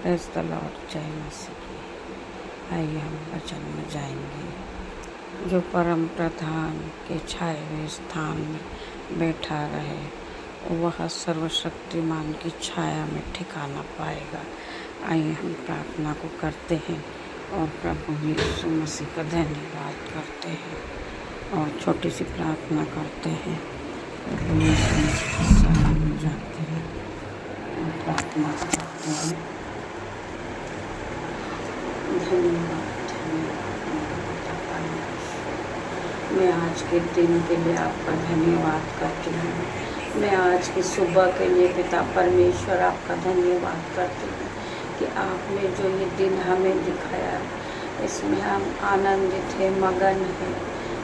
Praise the Lord. जय मसीह की। आइए हम वचन में जाएंगे। जो परम प्रधान के छाए हुए स्थान में बैठा रहे वह सर्वशक्तिमान की छाया में ठिकाना पाएगा। आइए हम प्रार्थना को करते हैं और प्रभु यीशु मसीह का धन्यवाद करते हैं और छोटी सी प्रार्थना करते हैं। प्रभु यीशु मसीह के शरण में जाते हैं और प्रार्थना करते हैं। धन्यवाद मैं आज के दिन के लिए आपका धन्यवाद करती हूँ। मैं आज की सुबह के लिए पिता परमेश्वर आपका धन्यवाद करती हूँ कि आपने जो ये दिन हमें दिखाया इसमें हम आनंदित हैं, मगन हैं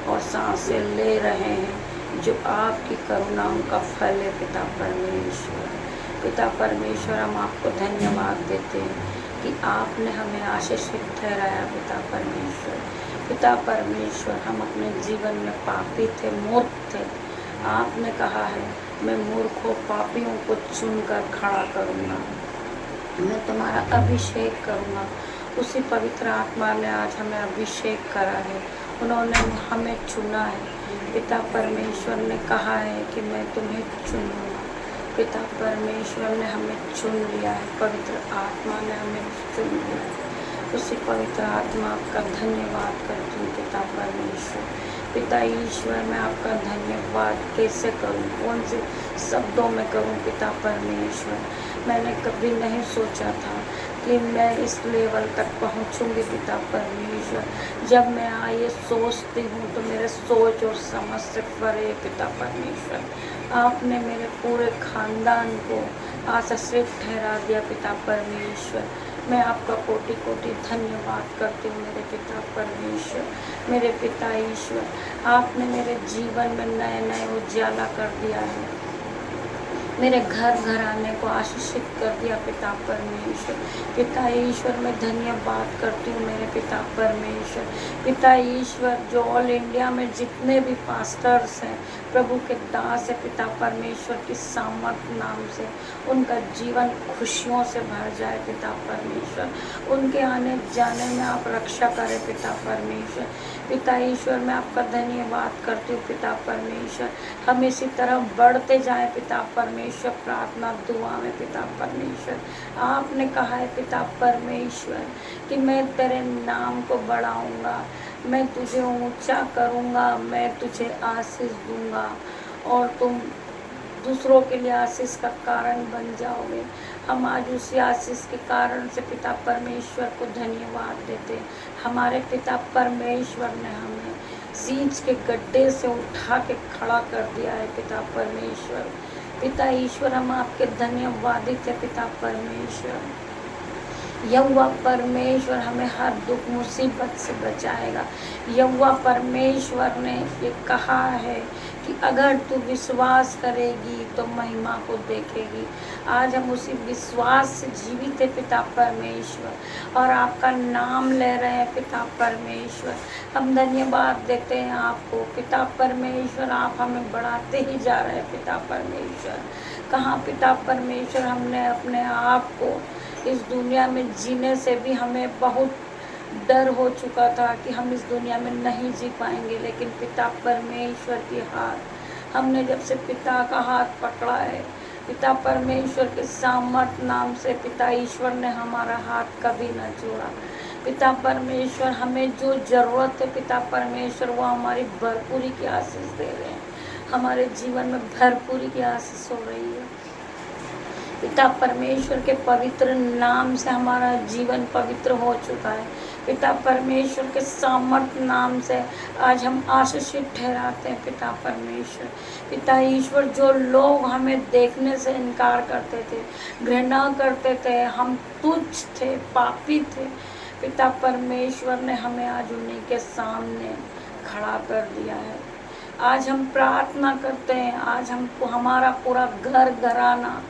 और सांसें ले रहे हैं, जो आपकी करुणाओं का फल है। पिता परमेश्वर हम आपको धन्यवाद देते हैं कि आपने हमें आशीषित ठहराया। पिता परमेश्वर हम अपने जीवन में पापी थे, मूर्ख थे। आपने कहा है मैं मूर्खों पापियों को चुनकर खड़ा करूँगा, मैं तुम्हारा अभिषेक करूँगा। उसी पवित्र आत्मा ने आज हमें अभिषेक करा है, उन्होंने हमें चुना है। पिता परमेश्वर ने कहा है कि मैं तुम्हें चुनूँगा। पिता परमेश्वर ने हमें चुन लिया है, पवित्र आत्मा ने हमें चुन लिया है। उसी पवित्र आत्मा का धन्यवाद करती हूँ पिता परमेश्वर। पिता ईश्वर मैं आपका धन्यवाद कैसे करूँ, कौन से शब्दों में करूँ। पिता परमेश्वर मैंने कभी नहीं सोचा था कि मैं इस लेवल तक पहुँचूँगी। पिता परमेश्वर जब मैं ये सोचती हूँ तो मेरे सोच और समझ से परे। पिता परमेश्वर आपने मेरे पूरे खानदान को आशीषित ठहरा दिया। पिता परमेश्वर मैं आपका कोटि कोटि धन्यवाद करती हूँ मेरे पिता परमेश्वर। मेरे पिता ईश्वर आपने मेरे जीवन में नए नए उजाला कर दिया है, मेरे घर घराने को आशीषित कर दिया। पिता परमेश्वर पिता ईश्वर मैं धन्यवाद करती हूँ मेरे पिता परमेश्वर। पिता ईश्वर जो ऑल इंडिया में जितने भी पास्टर्स हैं, प्रभु के दास है, पिता परमेश्वर की सामर्थ नाम से उनका जीवन खुशियों से भर जाए। पिता परमेश्वर उनके आने जाने में आप रक्षा करें। पिता परमेश्वर पिता ईश्वर मैं आपका धन्यवाद करती हूँ। पिता परमेश्वर हम इसी तरह बढ़ते जाएं। पिता परमेश्वर प्रार्थना दुआ में पिता परमेश्वर आपने कहा है पिता परमेश्वर कि मैं तेरे नाम को बढ़ाऊंगा, मैं तुझे ऊंचा करूंगा, मैं तुझे आशीष दूंगा और तुम दूसरों के लिए आशीष का कारण बन जाओगे। हम आज उसी आशीष के कारण से पिता परमेश्वर को धन्यवाद देते। हमारे पिता परमेश्वर ने हमें सींच के गड्ढे से उठा के खड़ा कर दिया है। पिता परमेश्वर पिता ईश्वर हम आपके धन्यवादित है। पिता परमेश्वर यहोवा परमेश्वर हमें हर दुख मुसीबत से बचाएगा। यहोवा परमेश्वर ने ये कहा है कि अगर तू विश्वास करेगी तो महिमा को देखेगी। आज हम उसी विश्वास से जीवित है पिता परमेश्वर और आपका नाम ले रहे हैं। पिता परमेश्वर हम धन्यवाद देते हैं आपको। पिता परमेश्वर आप हमें बढ़ाते ही जा रहे हैं। पिता परमेश्वर कहाँ पिता परमेश्वर हमने अपने आप को इस दुनिया में जीने से भी हमें बहुत डर हो चुका था कि हम इस दुनिया में नहीं जी पाएंगे, लेकिन पिता परमेश्वर की हाथ हमने जब से पिता का हाथ पकड़ा है, पिता परमेश्वर के सामर्थ नाम से पिता ईश्वर ने हमारा हाथ कभी न छोड़ा। पिता परमेश्वर हमें जो ज़रूरत है पिता परमेश्वर वो हमारी भरपूरी की आशीष दे रहे हैं। हमारे जीवन में भरपूरी की आशीष हो रही है। पिता परमेश्वर के पवित्र नाम से हमारा जीवन पवित्र हो चुका है। पिता परमेश्वर के सामर्थ नाम से आज हम आशीषित ठहराते हैं। पिता परमेश्वर पिता ईश्वर जो लोग हमें देखने से इनकार करते थे, घृणा करते थे, हम तुच्छ थे, पापी थे, पिता परमेश्वर ने हमें आज उन्हीं के सामने खड़ा कर दिया है। आज हम प्रार्थना करते हैं, आज हमको हमारा पूरा घर घराना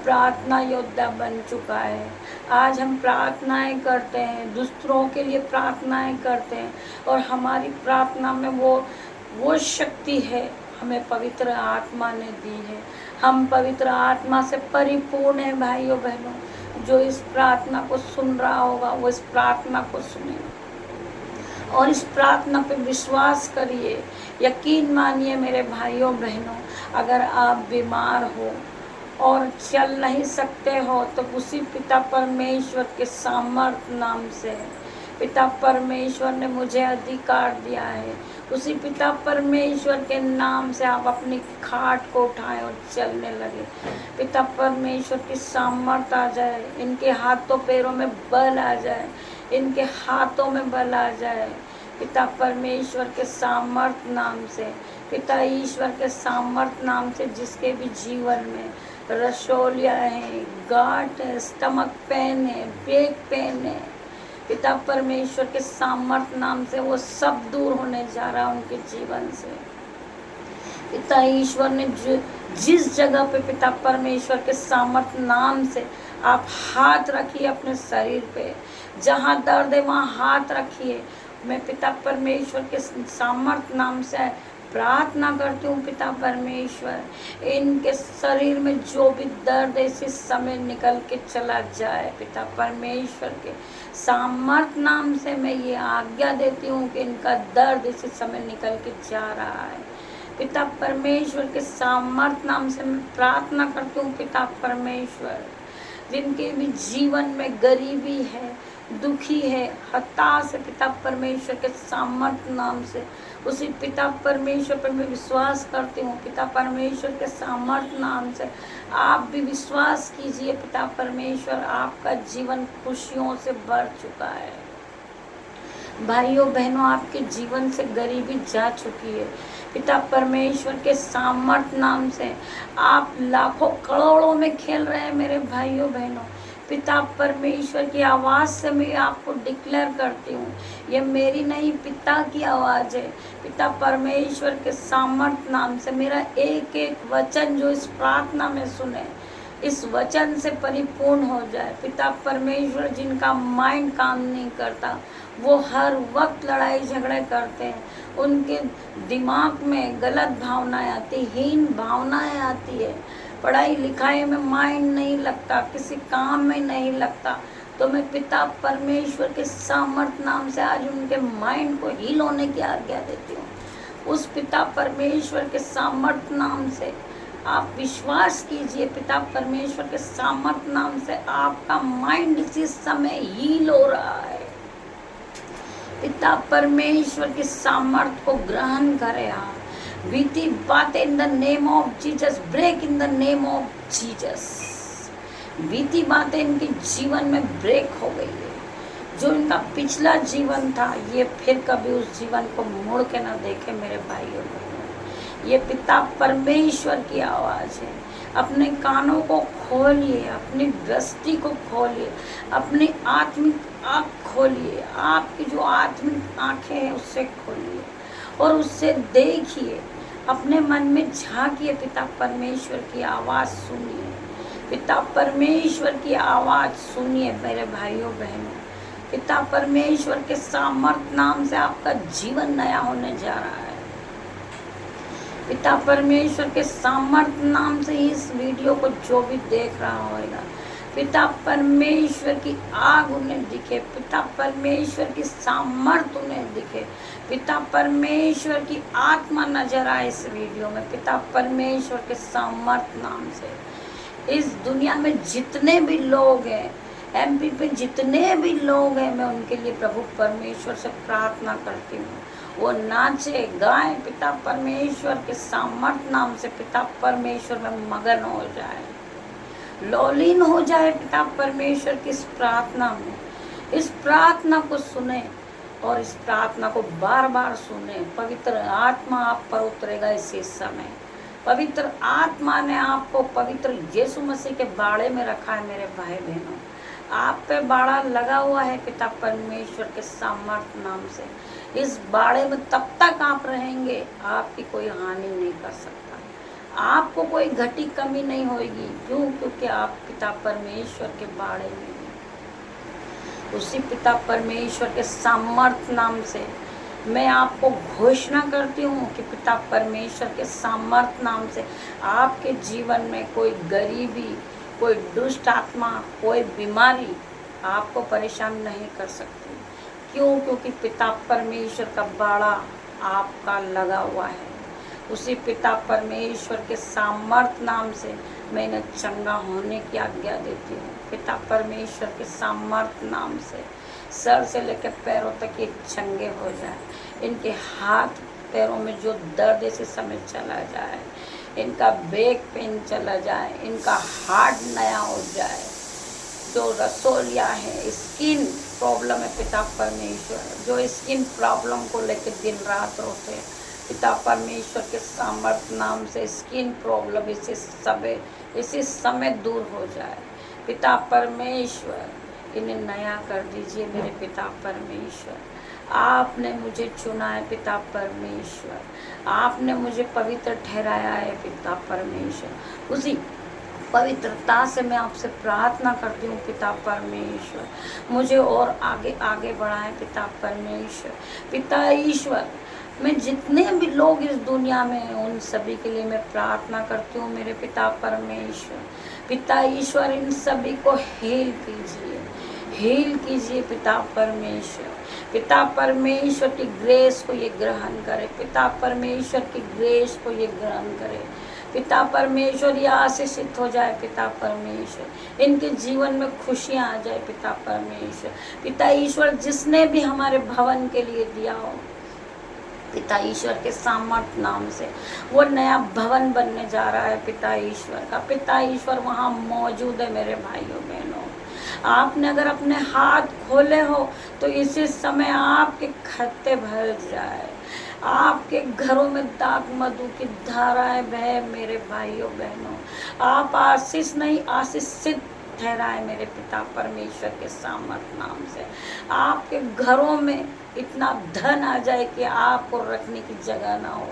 प्रार्थना योद्धा बन चुका है। आज हम प्रार्थनाएं करते हैं, दूसरों के लिए प्रार्थनाएं करते हैं और हमारी प्रार्थना में वो शक्ति है हमें पवित्र आत्मा ने दी है। हम पवित्र आत्मा से परिपूर्ण हैं भाइयों बहनों। जो इस प्रार्थना को सुन रहा होगा वो इस प्रार्थना को सुने और इस प्रार्थना पे विश्वास करिए। यकीन मानिए मेरे भाइयों बहनों, अगर आप बीमार हो और चल नहीं सकते हो तो उसी पिता परमेश्वर के सामर्थ्य नाम से, पिता परमेश्वर ने मुझे अधिकार दिया है, उसी पिता परमेश्वर के नाम से आप अपनी खाट को उठाएं और चलने लगे। पिता परमेश्वर की सामर्थ्य आ जाए, इनके हाथों पैरों में बल आ जाए, इनके हाथों में बल आ जाए। पिता परमेश्वर के सामर्थ्य नाम से, पिता ईश्वर के सामर्थ्य नाम से, जिसके भी जीवन में रसोलिया है, गांठ है, स्टमक पेन है, बैक पेन है, पिता परमेश्वर के सामर्थ्य नाम से वो सब दूर होने जा रहा है उनके जीवन से। पिता ईश्वर ने जिस जगह पे पिता परमेश्वर के सामर्थ्य नाम से आप हाथ रखिए अपने शरीर पे, जहाँ दर्द है वहाँ हाथ रखिए। मैं पिता परमेश्वर के सामर्थ्य नाम से प्रार्थना करती हूँ, पिता परमेश्वर इनके शरीर में जो भी दर्द है इसी समय निकल के चला जाए। पिता परमेश्वर के सामर्थ्य नाम से मैं ये आज्ञा देती हूँ कि इनका दर्द इसी समय निकल के जा रहा है। पिता परमेश्वर के सामर्थ्य नाम से मैं प्रार्थना करती हूँ, पिता परमेश्वर जिनके भी जीवन में गरीबी है, दुखी है, हताश है, पिता परमेश्वर के सामर्थ्य नाम से उसी पिता परमेश्वर पर मैं विश्वास करती हूँ। पिता परमेश्वर के सामर्थ्य नाम से आप भी विश्वास कीजिए। पिता परमेश्वर आपका जीवन खुशियों से भर चुका है। भाइयों बहनों, आपके जीवन से गरीबी जा चुकी है। पिता परमेश्वर के सामर्थ्य नाम से आप लाखों करोड़ों में खेल रहे हैं मेरे भाइयों बहनों। पिता परमेश्वर की आवाज़ से मैं आपको डिक्लेयर करती हूँ, ये मेरी नहीं पिता की आवाज़ है। पिता परमेश्वर के सामर्थ्य नाम से मेरा एक एक वचन जो इस प्रार्थना में सुने इस वचन से परिपूर्ण हो जाए। पिता परमेश्वर जिनका माइंड काम नहीं करता, वो हर वक्त लड़ाई झगड़े करते हैं, उनके दिमाग में गलत भावनाएं आती, हीन भावनाएं आती है, पढ़ाई लिखाई में माइंड नहीं लगता, किसी काम में नहीं लगता, तो मैं पिता परमेश्वर के सामर्थ्य नाम से आज उनके माइंड को हील होने की आज्ञा देती हूँ। उस पिता परमेश्वर के सामर्थ्य नाम से आप विश्वास कीजिए। पिता परमेश्वर के सामर्थ्य नाम से आपका माइंड इसी समय हील हो रहा है। पिता परमेश्वर के सामर्थ्य को ग्रहण करें आप। बीती बातें in the name of Jesus break in the name of Jesus. बीती बातें इनके जीवन में ब्रेक हो गई है। जो इनका पिछला जीवन था ये फिर कभी उस जीवन को मुड़ के ना देखे मेरे भाइयों बहनों। ये पिता परमेश्वर की आवाज़ है। अपने कानों को खोलिए, अपनी दृष्टि को खोलिए, अपनी आत्मिक आँख खोलिए, आपकी जो आत्मिक आँखें हैं उससे खोलिए और उससे देखिए, अपने मन में झांकिए, पिता परमेश्वर की आवाज़ सुनिए। पिता परमेश्वर की आवाज़ सुनिए मेरे भाइयों बहनों। पिता परमेश्वर के सामर्थ्य नाम से आपका जीवन नया होने जा रहा है। पिता परमेश्वर के सामर्थ्य नाम से इस वीडियो को जो भी देख रहा होगा, पिता परमेश्वर की आग उन्हें दिखे, पिता परमेश्वर की सामर्थ्य उन्हें दिखे, पिता परमेश्वर की आत्मा नजर आए इस वीडियो में। पिता परमेश्वर के सामर्थ्य नाम से इस दुनिया में जितने भी लोग हैं, एमपी पे जितने भी लोग हैं, मैं उनके लिए प्रभु परमेश्वर से प्रार्थना करती हूँ, वो नाचे गाएं पिता परमेश्वर के सामर्थ्य नाम से। पिता परमेश्वर में मगन हो जाए, लौलीन हो जाए पिता परमेश्वर की इस प्रार्थना में। इस प्रार्थना को सुने और इस प्रार्थना को बार बार सुने। पवित्र आत्मा आप पर उतरेगा इसी समय। पवित्र आत्मा ने आपको पवित्र यीशु मसीह के बाड़े में रखा है मेरे भाई बहनों। आप पे बाड़ा लगा हुआ है पिता परमेश्वर के सामर्थ्य नाम से। इस बाड़े में तब तक आप रहेंगे, आपकी कोई हानि नहीं कर सकता, आपको कोई घटी कमी नहीं होगी। क्यों? क्योंकि आप पिता परमेश्वर के बाड़े में हैं। उसी पिता परमेश्वर के सामर्थ्य नाम से मैं आपको घोषणा करती हूँ कि पिता परमेश्वर के सामर्थ्य नाम से आपके जीवन में कोई गरीबी, कोई दुष्ट आत्मा, कोई बीमारी आपको परेशान नहीं कर सकती। क्यों? क्योंकि पिता परमेश्वर का बाड़ा आपका लगा हुआ है। उसी पिता परमेश्वर के सामर्थ्य नाम से मैं इन्हें चंगा होने की आज्ञा देती हूँ। पिता परमेश्वर के सामर्थ्य नाम से सर से लेकर पैरों तक ये चंगे हो जाए। इनके हाथ पैरों में जो दर्द इसी समय चला जाए, इनका बैक पेन चला जाए, इनका हार्ट नया हो जाए। जो रसोलिया है, स्किन प्रॉब्लम है, पिता परमेश्वर जो स्किन प्रॉब्लम को लेकर दिन रात रोते हैं, पिता परमेश्वर के सामर्थ्य नाम से स्किन प्रॉब्लम इसी समय दूर हो जाए। पिता परमेश्वर इन्हें नया कर दीजिए। मेरे पिता परमेश्वर, आपने मुझे चुना है पिता परमेश्वर, आपने मुझे पवित्र ठहराया है पिता परमेश्वर। उसी पवित्रता से मैं आपसे प्रार्थना करती हूँ पिता परमेश्वर, मुझे और आगे आगे बढ़ाएं पिता परमेश्वर। पिता ईश्वर, मैं जितने भी लोग इस दुनिया में हैं उन सभी के लिए मैं प्रार्थना करती हूँ मेरे पिता परमेश्वर। पिता ईश्वर, इन सभी को हील कीजिए पिता परमेश्वर। पिता परमेश्वर की ग्रेस को ये ग्रहण करे, पिता परमेश्वर की ग्रेस को ये ग्रहण करे। पिता परमेश्वर, ये आशीषित हो जाए पिता परमेश्वर, इनके जीवन में खुशियाँ आ जाए पिता परमेश्वर। पिता ईश्वर, जिसने भी हमारे भवन के लिए दिया हो, पिता ईश्वर के सामर्थ्य नाम से वो नया भवन बनने जा रहा है पिता ईश्वर का। पिता ईश्वर वहाँ मौजूद है मेरे भाइयों बहनों। आपने अगर अपने हाथ खोले हो तो इसी समय आपके खत्ते भर जाए, आपके घरों में दाग मधु की धाराएं बहे मेरे भाइयों बहनों। आप आशीष नहीं आशीषित ठहराए मेरे पिता परमेश्वर के सामर्थ्य नाम से। आपके घरों में इतना धन आ जाए कि आपको रखने की जगह ना हो।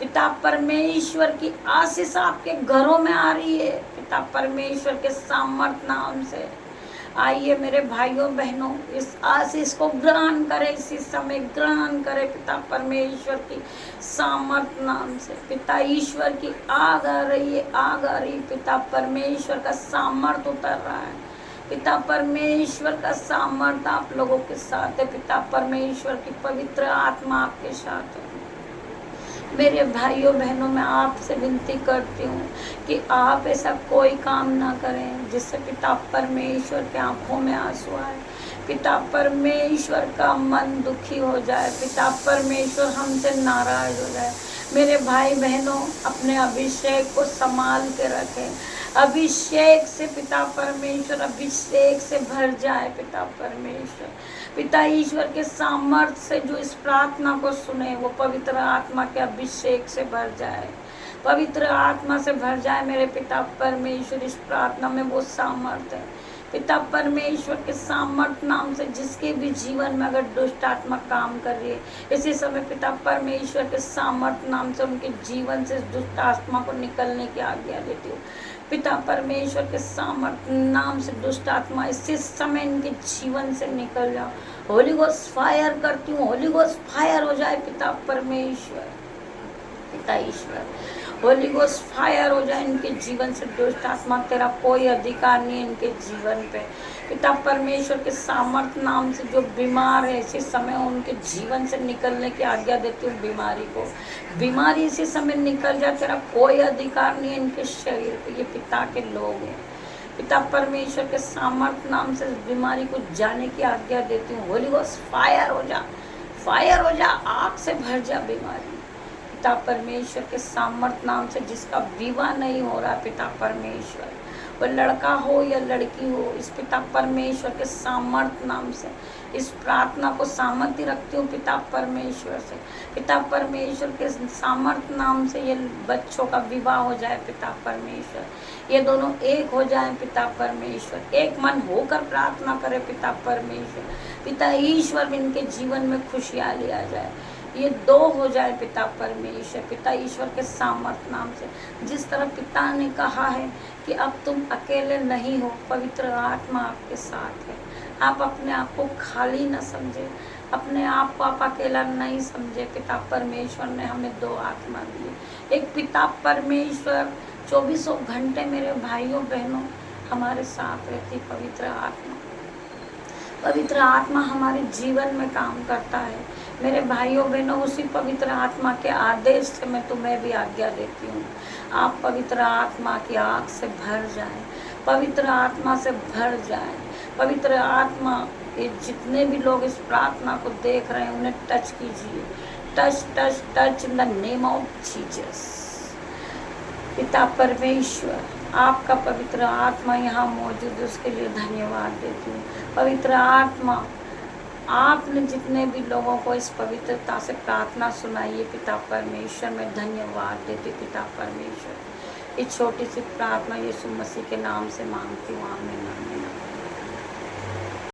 पिता परमेश्वर की आशीष आपके घरों में आ रही है पिता परमेश्वर के सामर्थ्य नाम से। आइए मेरे भाइयों बहनों, इस आशीष को ग्रहण करें, इसी समय ग्रहण करें पिता परमेश्वर की सामर्थ्य नाम से। पिता ईश्वर की आग आ रही है, आग आ रही, पिता परमेश्वर का सामर्थ्य उतर रहा है। पिता परमेश्वर का सामर्थ्य आप लोगों के साथ है। पिता परमेश्वर की पवित्र आत्मा आपके साथ है। मेरे भाइयों बहनों, मैं आपसे विनती करती हूँ कि आप ऐसा कोई काम ना करें जिससे पिता परमेश्वर के आंखों में आंसू आए, पिता परमेश्वर का मन दुखी हो जाए, पिता परमेश्वर हमसे नाराज हो जाए। मेरे भाई बहनों, अपने अभिषेक को संभाल के रखें। अभिषेक से पिता परमेश्वर अभिषेक से भर जाए पिता परमेश्वर। पिता ईश्वर के सामर्थ्य से जो इस प्रार्थना को सुने वो पवित्र आत्मा के अभिषेक से भर जाए, पवित्र आत्मा से भर जाए मेरे पिता परमेश्वर। इस प्रार्थना में वो सामर्थ्य है पिता परमेश्वर के सामर्थ्य नाम से। जिसके भी जीवन में अगर दुष्ट आत्मा काम कर रही है, इसी समय पिता परमेश्वर के सामर्थ्य नाम से उनके जीवन से दुष्ट आत्मा को निकलने की आज्ञा देती हूँ पिता परमेश्वर के सामर्थ्य नाम से। दुष्ट आत्मा इसी समय इनके जीवन से निकल जाओ। होली गोस्ट फायर करती हूँ, होली गोस्ट फायर हो जाए पिता परमेश्वर, पिता ईश्वर, होली गोस्ट फायर हो जाए इनके जीवन से। दुष्ट आत्मा, तेरा कोई अधिकार नहीं है इनके जीवन पे पिता परमेश्वर के सामर्थ्य नाम से। जो बीमार है इसी समय उनके जीवन से निकलने की आज्ञा देती हूँ। बीमारी इसी समय निकल जाए, तेरा कोई अधिकार नहीं है इनके शरीर पे। ये पिता के लोग हैं पिता परमेश्वर के सामर्थ्य नाम से। बीमारी को जाने की आज्ञा देती हूँ। होली गोस्ट फायर हो जा, फायर हो जा, आग से भर जा बीमारी पिता परमेश्वर के सामर्थ्य नाम से। जिसका विवाह नहीं हो रहा पिता परमेश्वर, वो लड़का हो या लड़की हो, इस पिता परमेश्वर के सामर्थ्य नाम से इस प्रार्थना को सामर्थ्य रखती हूँ पिता परमेश्वर से। पिता परमेश्वर के सामर्थ्य नाम से ये बच्चों का विवाह हो जाए पिता परमेश्वर, ये दोनों एक हो जाए पिता परमेश्वर, एक मन होकर प्रार्थना करे पिता परमेश्वर। पिता ईश्वर इनके जीवन में खुशहाली आ जाए, ये दो हो जाए पिता परमेश्वर, पिता ईश्वर के सामर्थ्य नाम से। जिस तरह पिता ने कहा है कि अब तुम अकेले नहीं हो, पवित्र आत्मा आपके साथ है। आप अपने आप को खाली न समझे, अपने आप को आप अकेला नहीं समझे। पिता परमेश्वर ने हमें दो आत्मा दी, एक पिता परमेश्वर 24 घंटे मेरे भाइयों बहनों हमारे साथ रहती पवित्र आत्मा। पवित्र आत्मा हमारे जीवन में काम करता है। मेरे भाइयों बहनों, उसी पवित्र आत्मा के आदेश से मैं तुम्हें भी आज्ञा देती हूँ, आप पवित्र आत्मा की आग से भर जाएं, पवित्र आत्मा से भर जाएं। पवित्र आत्मा, ये जितने भी लोग इस प्रार्थना को देख रहे हैं उन्हें टच कीजिए। Touch touch touch in the name of Jesus. पिता परमेश्वर, आपका पवित्र आत्मा यहाँ मौजूद है, उसके लिए धन्यवाद देती हूँ। पवित्र आत्मा, आपने जितने भी लोगों को इस पवित्रता से प्रार्थना सुनाई है पिता परमेश्वर, मैं धन्यवाद देती पिता परमेश्वर। इस छोटी सी प्रार्थना यीशु मसीह के नाम से मांगती हूँ, आमीन।